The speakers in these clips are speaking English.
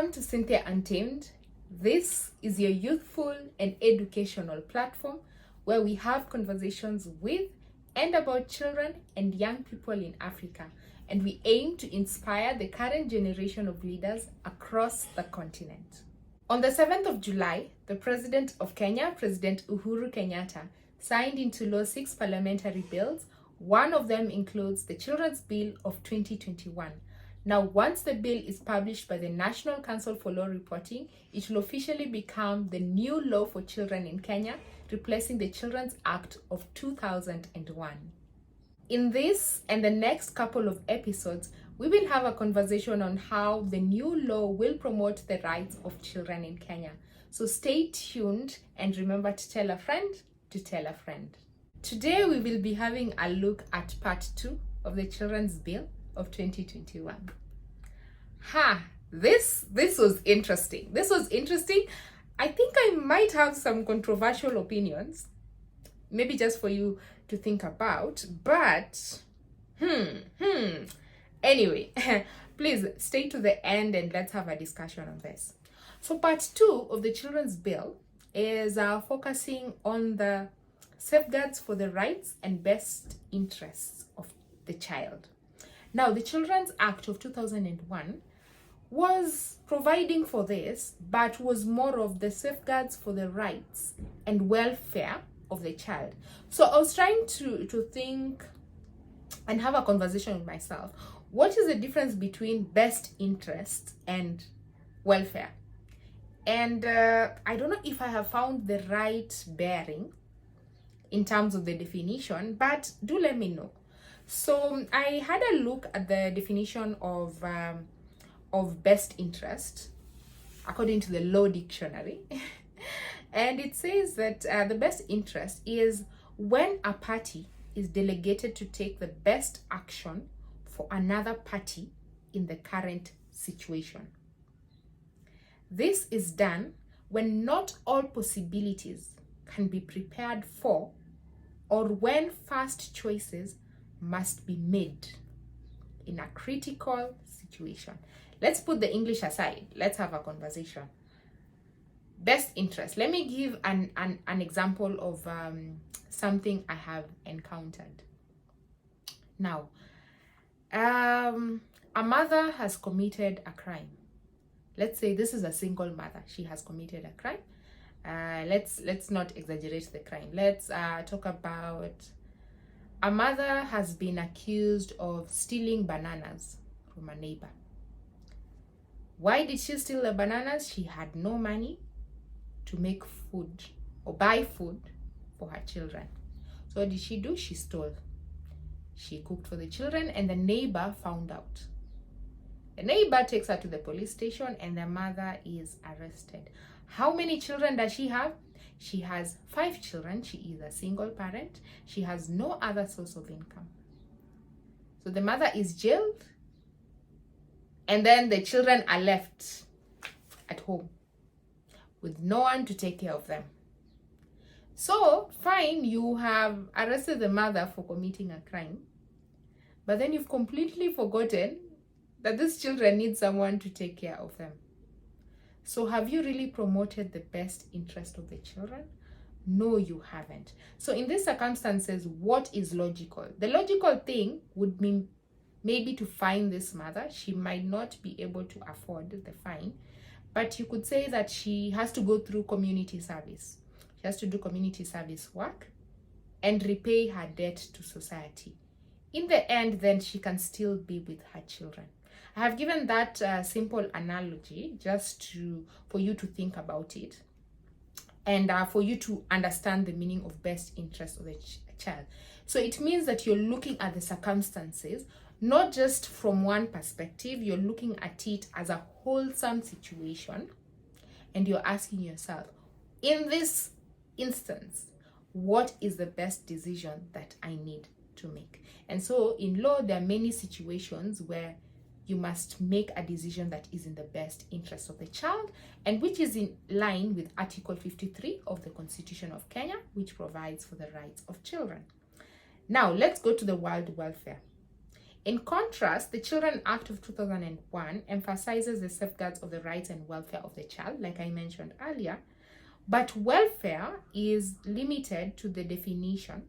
Welcome to Cynthia Untamed. This is your youthful and educational platform where we have conversations with and about children and young people in Africa, and we aim to inspire the current generation of leaders across the continent. On the 7th of July, the President of Kenya, President Uhuru Kenyatta, signed into law 6 parliamentary bills. One of them includes the Children's Bill of 2021. Now, once the bill is published by the National Council for Law Reporting, it will officially become the new law for children in Kenya, replacing the Children's Act of 2001. In this and the next couple of episodes, we will have a conversation on how the new law will promote the rights of children in Kenya. So stay tuned and remember to tell a friend to tell a friend. Today, we will be having a look at part 2 of the Children's Bill of 2021. This was interesting. This was interesting. I think I might have some controversial opinions, maybe just for you to think about, but anyway, please stay to the end and let's have a discussion on this. So part 2 of the Children's Bill is focusing on the safeguards for the rights and best interests of the child. Now, the Children's Act of 2001 was providing for this, but was more of the safeguards for the rights and welfare of the child. So I was trying to think and have a conversation with myself. What is the difference between best interest and welfare? And I don't know if I have found the right bearing in terms of the definition, but do let me know. So I had a look at the definition of best interest according to the Law Dictionary. And it says that the best interest is when a party is delegated to take the best action for another party in the current situation. This is done when not all possibilities can be prepared for, or when first choices must be made in a critical situation. Let's put the English aside. Let's have a conversation. Best interest. Let me give an example of something I have encountered. Now, a mother has committed a crime. Let's say this is a single mother. She has committed a crime. Let's not exaggerate the crime. Let's talk about a mother has been accused of stealing bananas from a neighbor. Why did she steal the bananas? She had no money to make food or buy food for her children. So what did she do? She stole. She cooked for the children and the neighbor found out. The neighbor takes her to the police station and the mother is arrested. How many children does she have? She has 5 children. She is a single parent. She has no other source of income. So the mother is jailed, and then the children are left at home with no one to take care of them. So, fine, you have arrested the mother for committing a crime, but then you've completely forgotten that these children need someone to take care of them. So have you really promoted the best interest of the children? No, you haven't. So in these circumstances, what is logical? The logical thing would be maybe to fine this mother. She might not be able to afford the fine, but you could say that she has to go through community service. She has to do community service work and repay her debt to society. In the end, then she can still be with her children. I have given that simple analogy just for you to think about it and for you to understand the meaning of best interest of the child. So it means that you're looking at the circumstances, not just from one perspective. You're looking at it as a wholesome situation and you're asking yourself, in this instance, what is the best decision that I need to make? And so in law, there are many situations where you must make a decision that is in the best interest of the child and which is in line with Article 53 of the Constitution of Kenya, which provides for the rights of children. Now, let's go to the word welfare. In contrast, the Children Act of 2001 emphasizes the safeguards of the rights and welfare of the child, like I mentioned earlier, but welfare is limited to the definition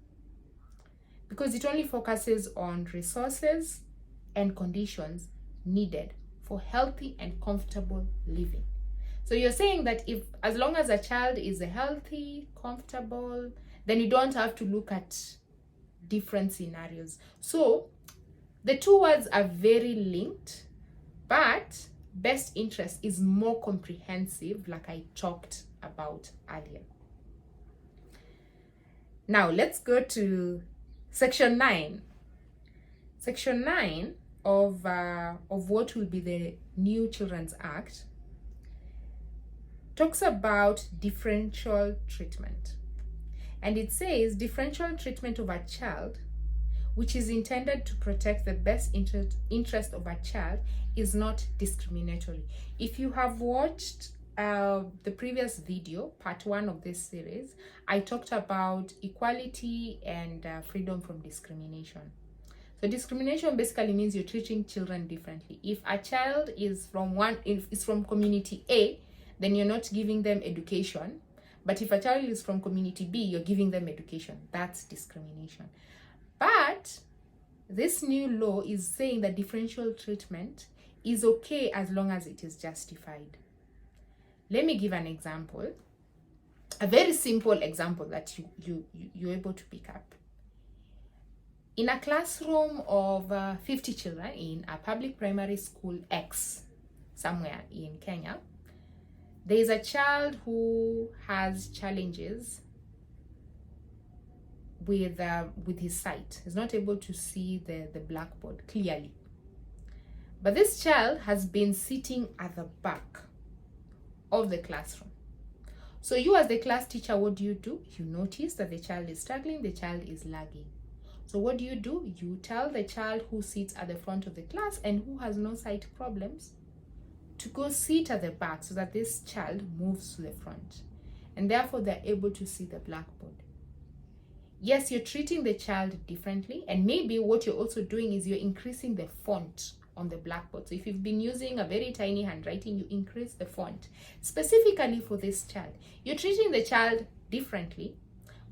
because it only focuses on resources and conditions needed for healthy and comfortable living. So you're saying that if, as long as a child is healthy, comfortable, then you don't have to look at different scenarios. So the two words are very linked, but best interest is more comprehensive, like I talked about earlier. Now let's go to section 9. Section 9 of what will be the new Children's Act talks about differential treatment. And it says differential treatment of a child, which is intended to protect the best interest of a child, is not discriminatory. If you have watched the previous video, part 1 of this series, I talked about equality and freedom from discrimination. So discrimination basically means you're treating children differently. If a child is from community A, then you're not giving them education. But if a child is from community B, you're giving them education. That's discrimination. But this new law is saying that differential treatment is okay as long as it is justified. Let me give an example, a very simple example that you're able to pick up. In a classroom of 50 children in a public primary school X, somewhere in Kenya, there is a child who has challenges with his sight. He's not able to see the blackboard clearly. But this child has been sitting at the back of the classroom. So you as the class teacher, what do? You notice that the child is struggling, the child is lagging. So what do? You tell the child who sits at the front of the class and who has no sight problems to go sit at the back so that this child moves to the front. And therefore they're able to see the blackboard. Yes, you're treating the child differently, and maybe what you're also doing is you're increasing the font on the blackboard. So if you've been using a very tiny handwriting, you increase the font specifically for this child. You're treating the child differently,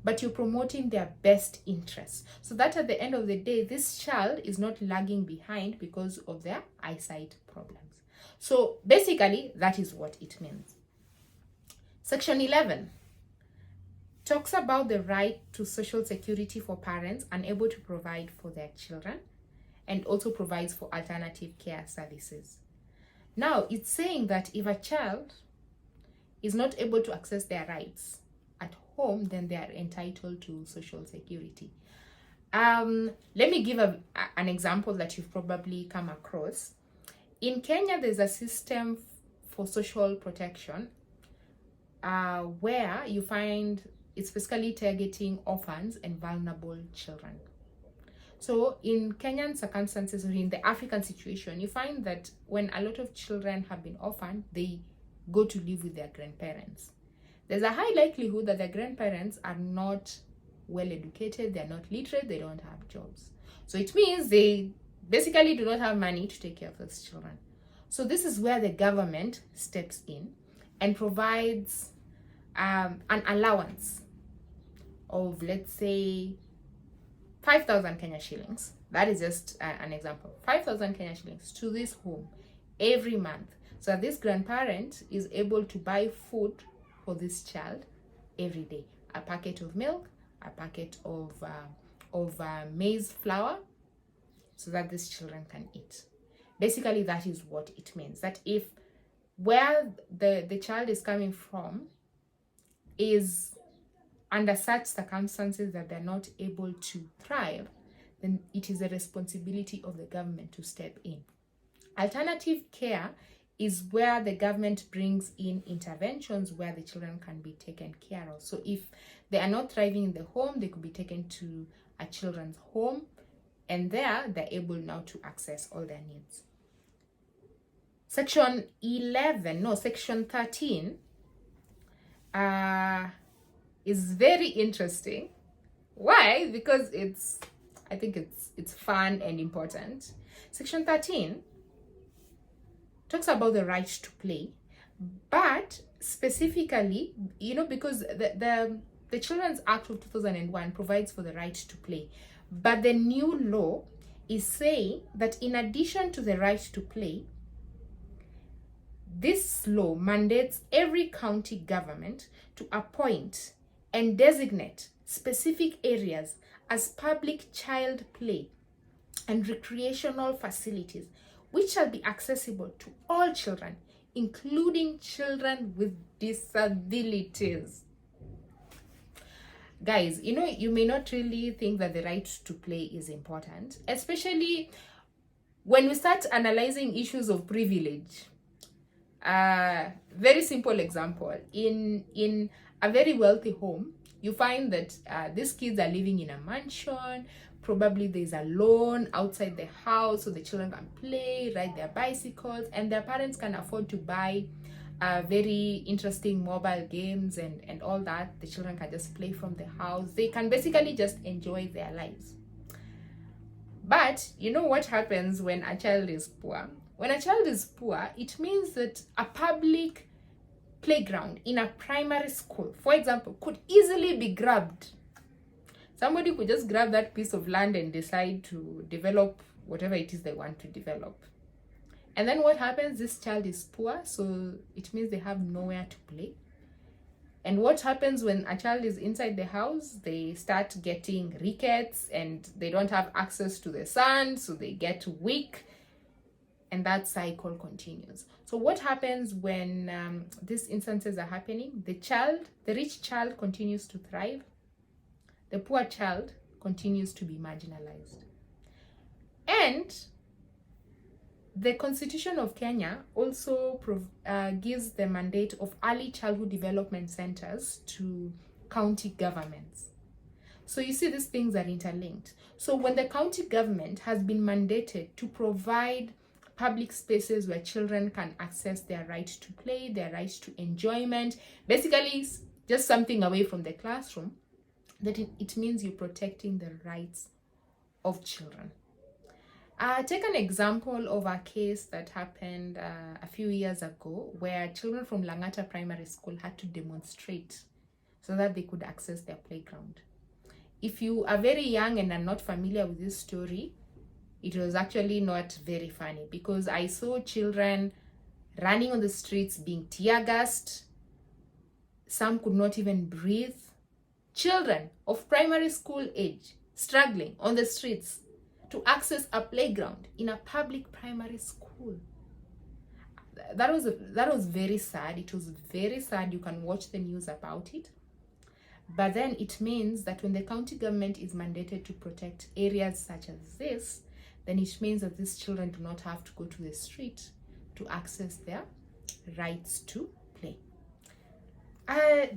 but you're promoting their best interests, so that at the end of the day, this child is not lagging behind because of their eyesight problems. So basically, that is what it means. Section 11 talks about the right to social security for parents unable to provide for their children, and also provides for alternative care services. Now, it's saying that if a child is not able to access their rights at home, then they are entitled to social security. Let me give an example that you've probably come across. In Kenya, there's a system for social protection where you find it's basically targeting orphans and vulnerable children. So in Kenyan circumstances, or in the African situation, you find that when a lot of children have been orphaned, they go to live with their grandparents. There's a high likelihood that their grandparents are not well educated, they're not literate, they don't have jobs. So it means they basically do not have money to take care of those children. So this is where the government steps in and provides an allowance of, let's say, 5,000 Kenya shillings. That is just an example. 5,000 Kenya shillings to this home every month, so that this grandparent is able to buy food for this child every day. A packet of milk, a packet of maize flour, so that these children can eat. Basically, that is what it means. That if where the child is coming from is under such circumstances that they're not able to thrive, then it is a responsibility of the government to step in. Alternative care is where the government brings in interventions where the children can be taken care of. So if they are not thriving in the home, they could be taken to a children's home, and there they're able now to access all their needs. Section 13 is very interesting. Why? Because it's I think it's fun and important. Section 13 talks about the right to play, but specifically, because the Children's Act of 2001 provides for the right to play, but the new law is saying that in addition to the right to play, this law mandates every county government to appoint and designate specific areas as public child play and recreational facilities, which shall be accessible to all children, including children with disabilities. Guys, you may not really think that the right to play is important, especially when we start analyzing issues of privilege. Very simple example, in a very wealthy home, you find that these kids are living in a mansion. Probably there's a lawn outside the house so the children can play, ride their bicycles, and their parents can afford to buy very interesting mobile games and all that. The children can just play from the house. They can basically just enjoy their lives. But you know what happens when a child is poor? When a child is poor, it means that a public playground in a primary school, for example, could easily be grabbed. Somebody could just grab that piece of land and decide to develop whatever it is they want to develop. And then what happens? This child is poor, so it means they have nowhere to play. And what happens when a child is inside the house? They start getting rickets and they don't have access to the sun, so they get weak. And that cycle continues. So what happens when these instances are happening? The rich child continues to thrive. The poor child continues to be marginalized. And the Constitution of Kenya also gives the mandate of early childhood development centers to county governments. So you see, these things are interlinked. So when the county government has been mandated to provide public spaces where children can access their right to play, their right to enjoyment, basically just something away from the classroom, that it means you're protecting the rights of children. Take an example of a case that happened a few years ago where children from Langata Primary School had to demonstrate so that they could access their playground. If you are very young and are not familiar with this story, it was actually not very funny, because I saw children running on the streets being tear gassed. Some could not even breathe. Children of primary school age struggling on the streets to access a playground in a public primary school. That was very sad. It was very sad. You can watch the news about it. But then it means that when the county government is mandated to protect areas such as this, then it means that these children do not have to go to the street to access their rights to play.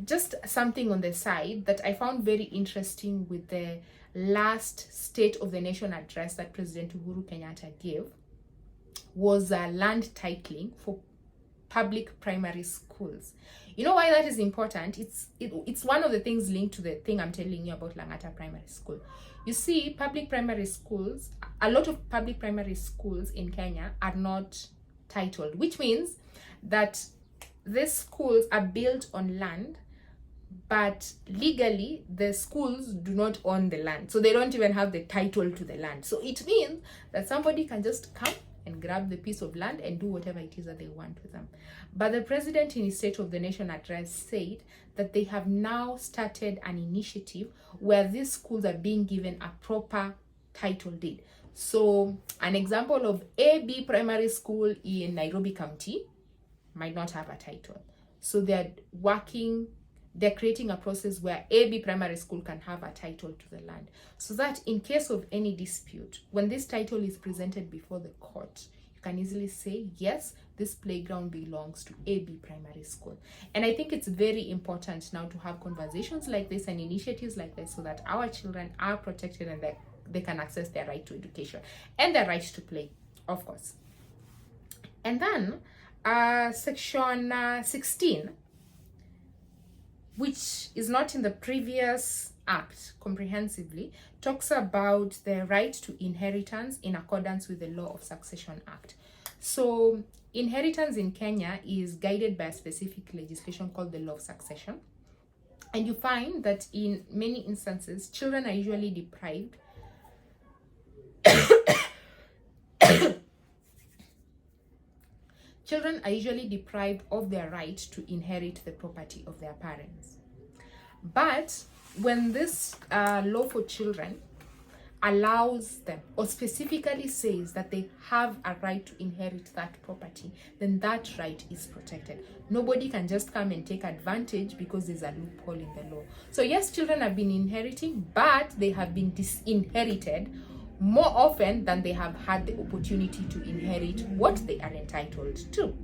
Just something on the side that I found very interesting with the last State of the Nation address that President Uhuru Kenyatta gave was land titling for public primary schools. You know why that is important? It's one of the things linked to the thing I'm telling you about Langata Primary School. You see, public primary schools, a lot of public primary schools in Kenya are not titled, which means that these schools are built on land, but legally the schools do not own the land. So they don't even have the title to the land. So it means that somebody can just come and grab the piece of land and do whatever it is that they want with them. But the president in his State of the Nation address said that they have now started an initiative where these schools are being given a proper title deed. So an example of AB Primary School in Nairobi County might not have a title. So they're creating a process where AB Primary School can have a title to the land, so that in case of any dispute, when this title is presented before the court, you can easily say, yes, this playground belongs to AB Primary School. And I think it's very important now to have conversations like this and initiatives like this so that our children are protected and that they can access their right to education and their right to play, of course. And then section 16, which is not in the previous Act comprehensively talks about the right to inheritance in accordance with the Law of Succession Act. So inheritance in Kenya is guided by a specific legislation called the Law of Succession. And you find that in many instances, children are usually deprived of their right to inherit the property of their parents. But when this law for children allows them or specifically says that they have a right to inherit that property, then that right is protected. Nobody can just come and take advantage because there's a loophole in the law. So yes, children have been inheriting, but they have been disinherited more often than they have had the opportunity to inherit what they are entitled to.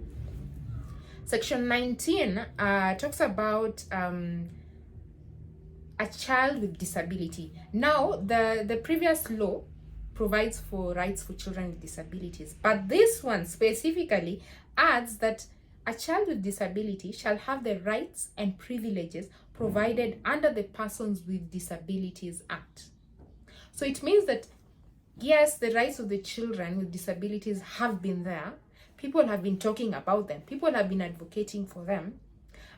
Section 19 talks about a child with disability. Now, the previous law provides for rights for children with disabilities, but this one specifically adds that a child with disability shall have the rights and privileges provided under the Persons with Disabilities Act. So it means that, yes, the rights of the children with disabilities have been there. People have been talking about them. People have been advocating for them.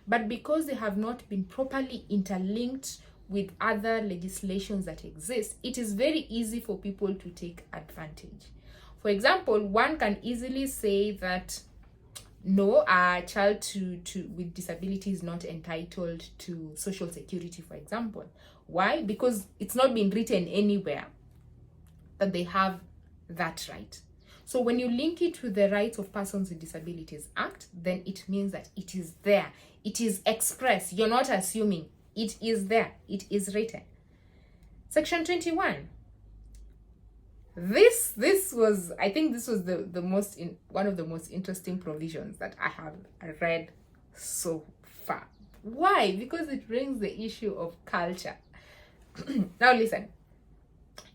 But because they have not been properly interlinked with other legislations that exist, it is very easy for people to take advantage. For example, one can easily say that no, a child with disability is not entitled to social security, for example. Why? Because it's not been written anywhere that they have that right. So when you link it with the Rights of Persons with Disabilities Act, then it means that it is there. It is expressed. You're not assuming. It is there. It is written. Section 21. This was, I think this was one of the most interesting provisions that I have read so far. Why? Because it brings the issue of culture. Now listen.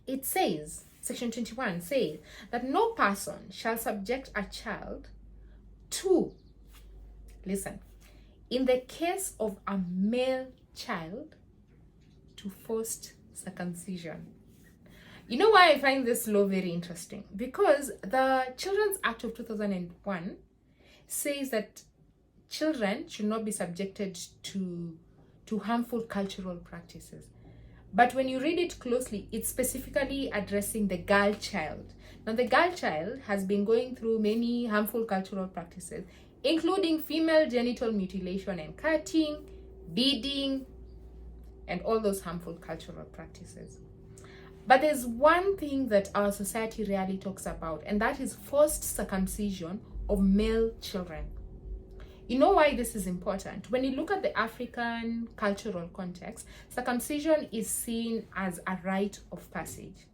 It says, Section 21 says that no person shall subject a child to, listen, in the case of a male child, to forced circumcision. You know why I find this law very interesting? Because the Children's Act of 2001 says that children should not be subjected to harmful cultural practices. But when you read it closely, it's specifically addressing the girl child. Now, the girl child has been going through many harmful cultural practices, including female genital mutilation and cutting, beading, and all those harmful cultural practices. But there's one thing that our society rarely talks about, and that is forced circumcision of male children. You know why this is important? When you look at the African cultural context, circumcision is seen as a rite of passage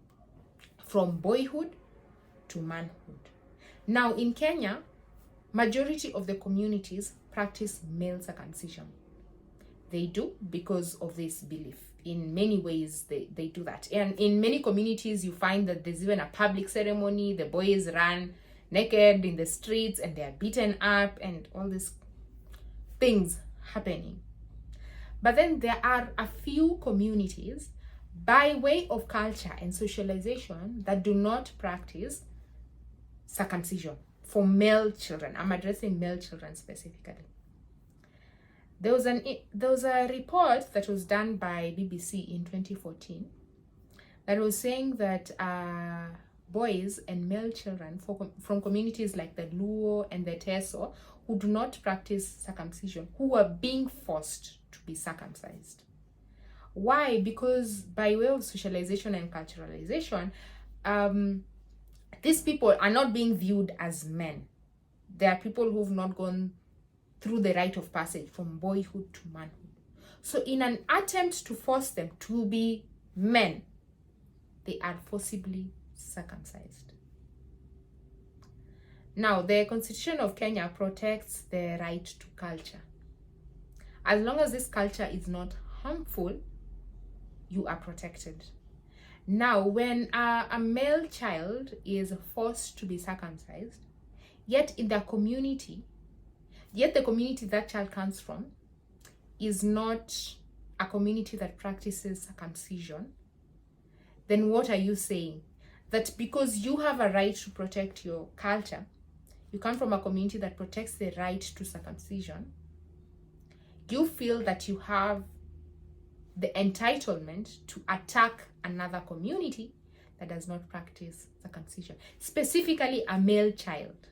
from boyhood to manhood. Now, in Kenya, majority of the communities practice male circumcision. They do because of this belief. In many ways, they do that. And in many communities, you find that there's even a public ceremony. The boys run naked in the streets and they are beaten up and all these things happening. But then there are a few communities, by way of culture and socialization, that do not practice circumcision for male children. I'm addressing male children specifically. There was a report that was done by BBC in 2014 that was saying that boys and male children from communities like the Luo and the Teso who do not practice circumcision, who are being forced to be circumcised. Why? Because by way of socialization and culturalization, these people are not being viewed as men. They are people who've not gone through the rite of passage from boyhood to manhood. So in an attempt to force them to be men, they are forcibly circumcised. Now, the Constitution of Kenya protects the right to culture. As long as this culture is not harmful, you are protected. Now, when a male child is forced to be circumcised, yet the community that child comes from is not a community that practices circumcision, then what are you saying? That because you have a right to protect your culture, you come from a community that protects the right to circumcision, you feel that you have the entitlement to attack another community that does not practice circumcision, specifically a male child.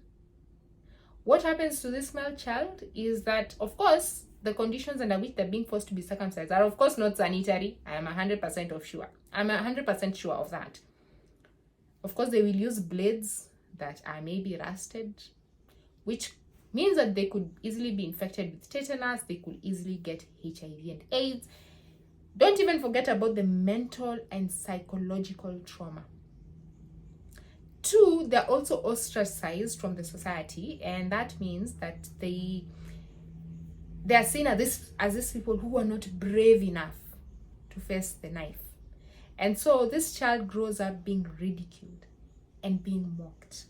What happens to this male child is that, of course, the conditions under which they're being forced to be circumcised are, of course, not sanitary. I am 100% sure. I'm 100% sure of that. Of course, they will use blades that are maybe rusted, which means that they could easily be infected with tetanus. They could easily get HIV and AIDS. Don't even forget about the mental and psychological trauma. 2, they're also ostracized from the society, and that means that they are seen as these people who are not brave enough to face the knife. And so this child grows up being ridiculed and being mocked.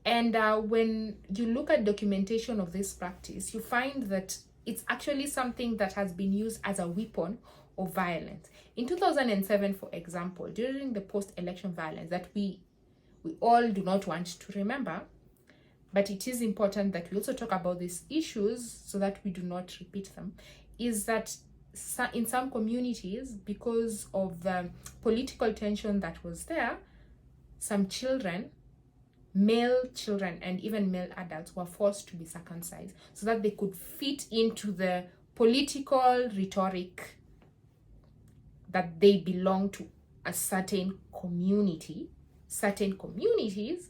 And when you look at documentation of this practice, you find that it's actually something that has been used as a weapon of violence. In 2007, for example, during the post-election violence that we all do not want to remember, but it is important that we also talk about these issues so that we do not repeat them, is that in some communities, because of the political tension that was there, some children, male children and even male adults, were forced to be circumcised so that they could fit into the political rhetoric that they belong to a certain community, certain communities,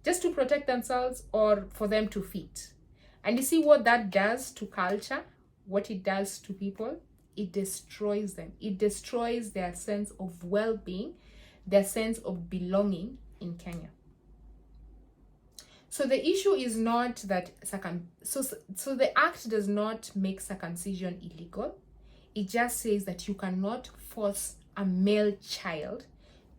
just to protect themselves or for them to fit. And you see what that does to culture, what it does to people? It destroys them. It destroys their sense of well-being, their sense of belonging in Kenya. So the issue is not that so the act does not make circumcision illegal. It just says that you cannot force a male child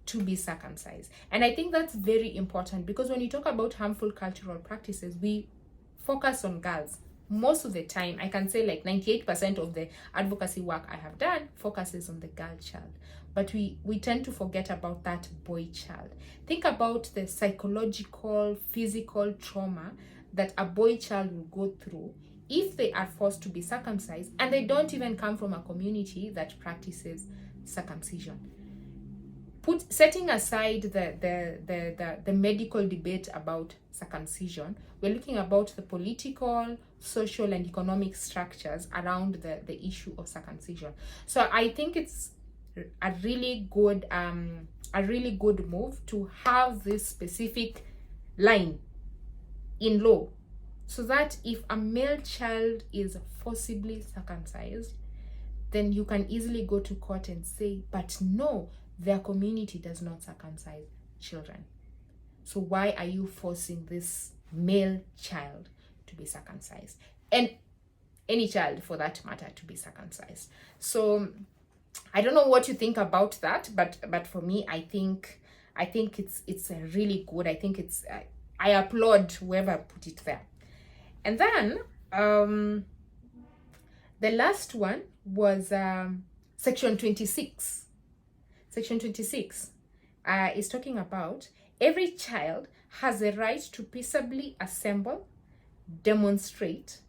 to be circumcised. And I think that's very important, because when you talk about harmful cultural practices, we focus on girls. Most of the time, I can say like 98% of the advocacy work I have done focuses on the girl child. But we tend to forget about that boy child. Think about the psychological, physical trauma that a boy child will go through if they are forced to be circumcised and they don't even come from a community that practices circumcision. Setting aside the medical debate about circumcision, we're looking about the political, social, and economic structures around the issue of circumcision. So I think it's a really good move to have this specific line in law, so that if a male child is forcibly circumcised, then you can easily go to court and say, but no, their community does not circumcise children. So why are you forcing this male child to be circumcised? And any child, for that matter, to be circumcised. So I don't know what you think about that, but for me, I think it's a really good. I think it's I applaud whoever put it there. And then the last one was Section 26. Section 26 is talking about every child has a right to peaceably assemble, demonstrate,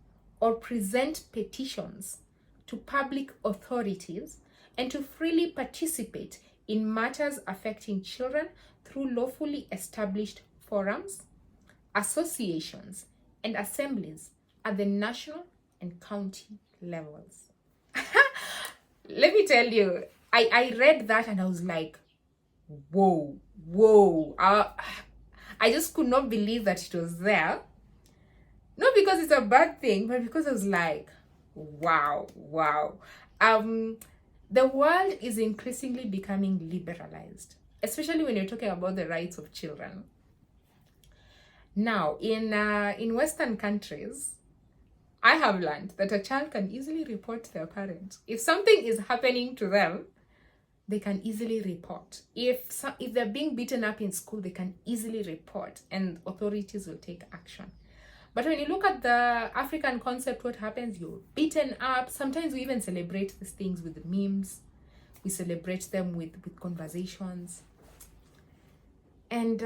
or present petitions to public authorities and to freely participate in matters affecting children through lawfully established forums, associations, and assemblies at the national and county levels. Let me tell you, I read that and I was like, whoa. I just could not believe that it was there. Not because it's a bad thing, but because I was like, wow. The world is increasingly becoming liberalized, especially when you're talking about the rights of children. Now, in Western countries, I have learned that a child can easily report their parent. If something is happening to them, they can easily report. If they're being beaten up in school, they can easily report and authorities will take action. But when you look at the African concept, what happens? You're beaten up. Sometimes we even celebrate these things with memes. We celebrate them with conversations. And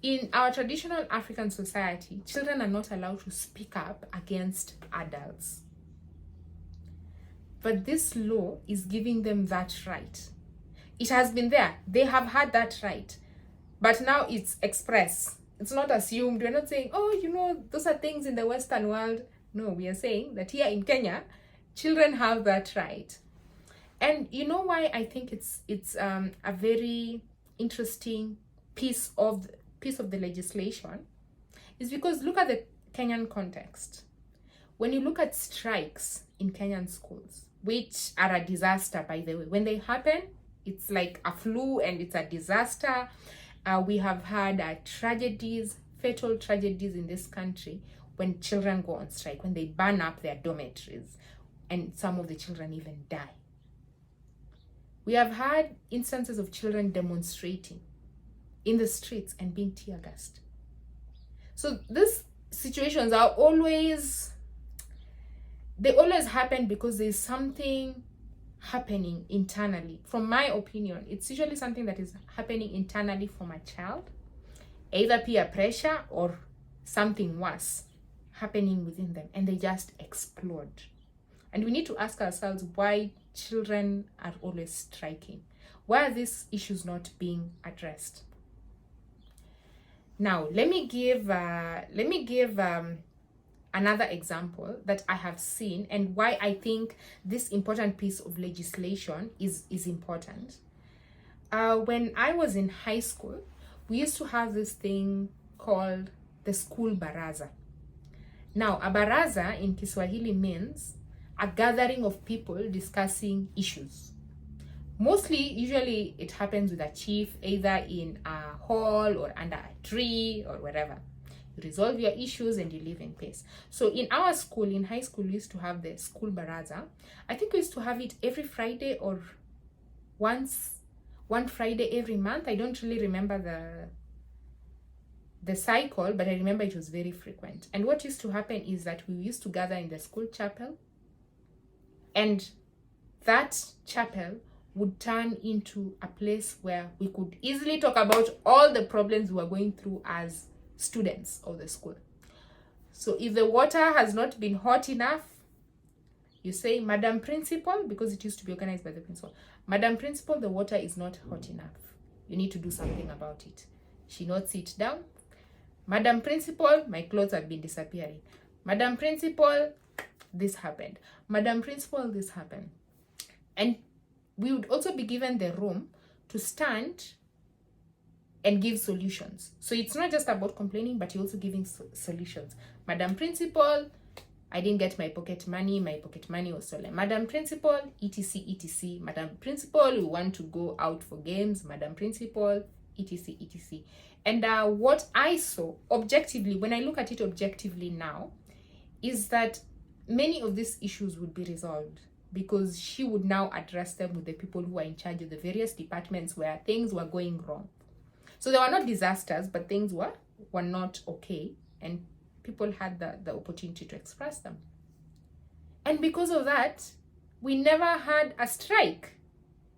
in our traditional African society, children are not allowed to speak up against adults. But this law is giving them that right. It has been there. They have had that right. But now it's expressed. It's not assumed. We're not saying, oh, you know, those are things in the Western world. No, we are saying that here in Kenya, children have that right. And you know why I think it's a very interesting piece of the legislation is because look at the Kenyan context. When you look at strikes in Kenyan schools, which are a disaster, by the way, when they happen, it's like a flu and it's a disaster. We have had tragedies, fatal tragedies in this country when children go on strike, when they burn up their dormitories, and some of the children even die. We have had instances of children demonstrating in the streets and being tear gassed. So these situations are always happen because there's something happening internally. From my opinion, it's usually something that is happening internally from a child, either peer pressure or something worse happening within them, and they just explode. And we need to ask ourselves why children are always striking. Why are these issues not being addressed? Now, let me give another example that I have seen and why I think this important piece of legislation is important. When I was in high school, we used to have this thing called the school baraza. Now, a baraza in Kiswahili means a gathering of people discussing issues. Usually it happens with a chief, either in a hall or under a tree or wherever. You resolve your issues and you live in peace. So in our school, in high school, we used to have the school baraza. I think we used to have it every Friday or one Friday every month. I don't really remember the cycle, but I remember it was very frequent. And what used to happen is that we used to gather in the school chapel, and that chapel would turn into a place where we could easily talk about all the problems we were going through as students of the school. So if the water has not been hot enough, you say, Madam Principal, because it used to be organized by the principal, Madam Principal, the water is not hot enough. You need to do something about it. She notes it down. Madam Principal, my clothes have been disappearing. Madam Principal, this happened. Madam Principal, this happened. And we would also be given the room to stand and give solutions. So it's not just about complaining, but you're also giving solutions. Madam Principal, I didn't get my pocket money was stolen. Madam Principal, etc, etc. Madam Principal, we want to go out for games. Madam Principal, etc, etc. And what I saw objectively, when I look at it objectively now, is that many of these issues would be resolved because she would now address them with the people who are in charge of the various departments where things were going wrong. So there were not disasters, but things were not okay, and people had the opportunity to express them. And because of that, we never had a strike,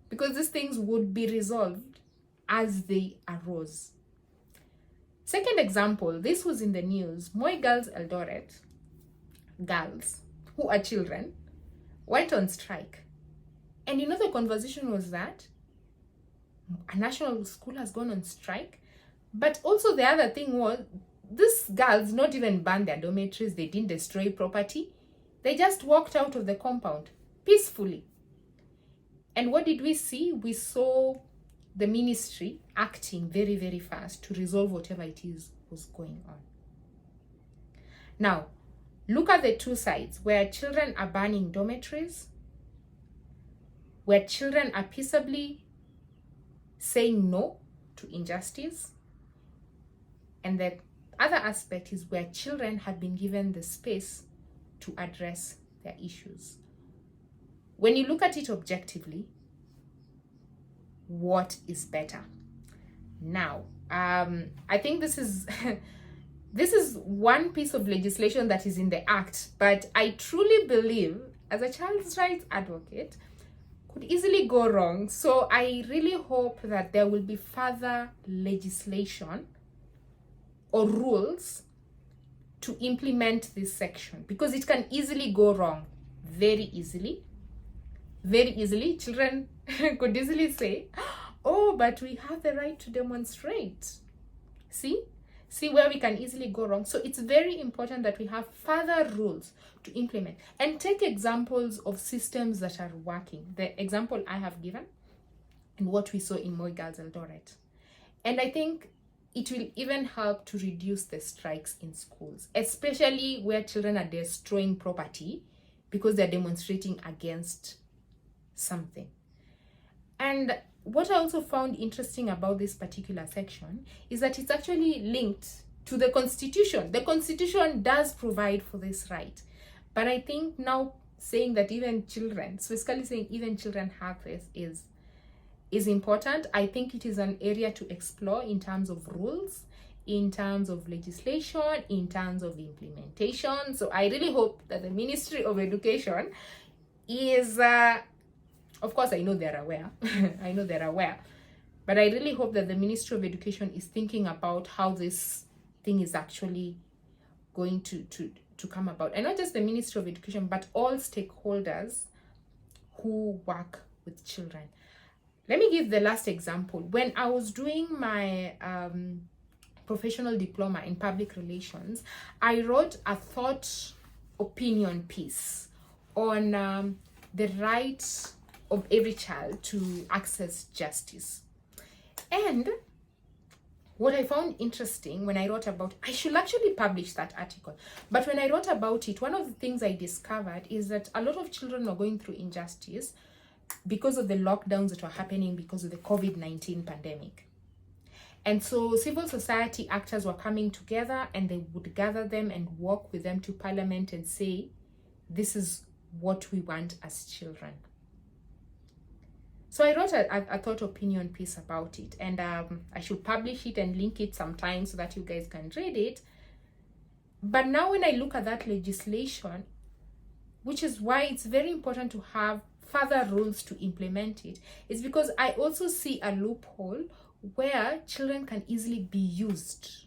because these things would be resolved as they arose. Second example, this was in the news. Moi Girls Eldoret girls, who are children, went on strike. And you know, the conversation was that a national school has gone on strike. But also the other thing was, these girls not even burned their dormitories. They didn't destroy property. They just walked out of the compound peacefully. And what did we see? We saw the ministry acting very, very fast to resolve whatever it is was going on. Now, look at the two sides, where children are burning dormitories, where children are peaceably saying no to injustice. And the other aspect is where children have been given the space to address their issues. When you look at it objectively, what is better? Now, I think this is this is one piece of legislation that is in the act, but I truly believe, as a child's rights advocate, could easily go wrong. So I really hope that there will be further legislation or rules to implement this section, because it can easily go wrong, very easily. Children could easily say, oh, but we have the right to demonstrate. See where we can easily go wrong. So it's very important that we have further rules to implement and take examples of systems that are working. The example I have given and what we saw in Moi Girls Eldoret. And I think it will even help to reduce the strikes in schools, especially where children are destroying property because they're demonstrating against something. And what I also found interesting about this particular section is that it's actually linked to the Constitution. The Constitution does provide for this right. But I think now saying that even children, specifically saying even children have this is important. I think it is an area to explore in terms of rules, in terms of legislation, in terms of implementation. So I really hope that the Ministry of Education is, of course, I know they're aware. I know they're aware. But I really hope that the Ministry of Education is thinking about how this thing is actually going to come about. And not just the Ministry of Education, but all stakeholders who work with children. Let me give the last example. When I was doing my professional diploma in public relations, I wrote a thought opinion piece on the right of every child to access justice. And what I found interesting when I wrote about, I should actually publish that article, but when I wrote about it, one of the things I discovered is that a lot of children were going through injustice because of the lockdowns that were happening because of the COVID-19 pandemic. And so civil society actors were coming together and they would gather them and walk with them to Parliament and say, this is what we want as children. So I wrote a thought opinion piece about it, and I should publish it and link it sometime so that you guys can read it. But now when I look at that legislation, which is why it's very important to have further rules to implement it, is because I also see a loophole where children can easily be used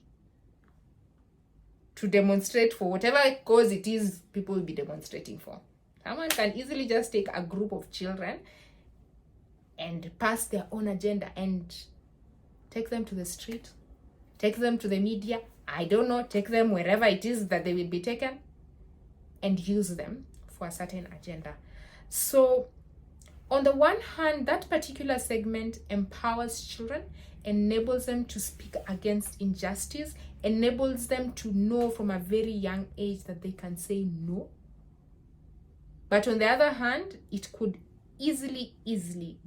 to demonstrate for whatever cause it is people will be demonstrating for. Someone can easily just take a group of children and pass their own agenda and take them to the street, take them to the media, I don't know, take them wherever it is that they will be taken and use them for a certain agenda. So on the one hand, that particular segment empowers children, enables them to speak against injustice, enables them to know from a very young age that they can say no. But on the other hand, it could easily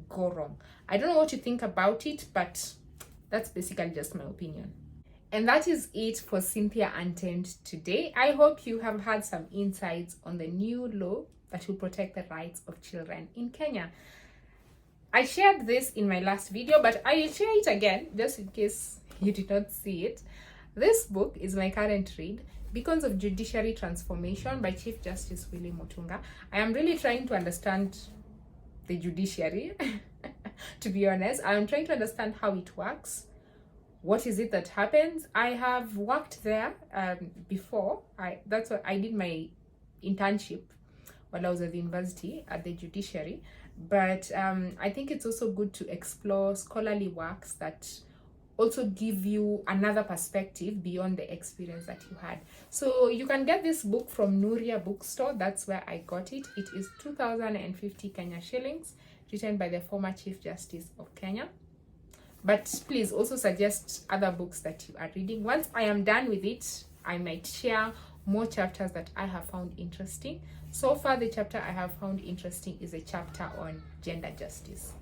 go wrong. I don't know what you think about it, but that's basically just my opinion. And that is it for Cynthia Untamed today. I hope you have had some insights on the new law that will protect the rights of children in Kenya. I shared this in my last video, but I will share it again just in case you did not see it. This book is my current read, Beacons of Judiciary Transformation by Chief Justice Willy Mutunga. I am really trying to understand the judiciary. To be honest, I'm trying to understand how it works. What is it that happens? I have worked there before. That's what I did my internship while I was at the university at the judiciary. But I think it's also good to explore scholarly works that also give you another perspective beyond the experience that you had. So you can get this book from Nuria Bookstore. That's where I got it. It is 2,050 Kenya shillings, written by the former Chief Justice of Kenya. But please also suggest other books that you are reading. Once I am done with it, I might share more chapters that I have found interesting. So far, the chapter I have found interesting is a chapter on gender justice.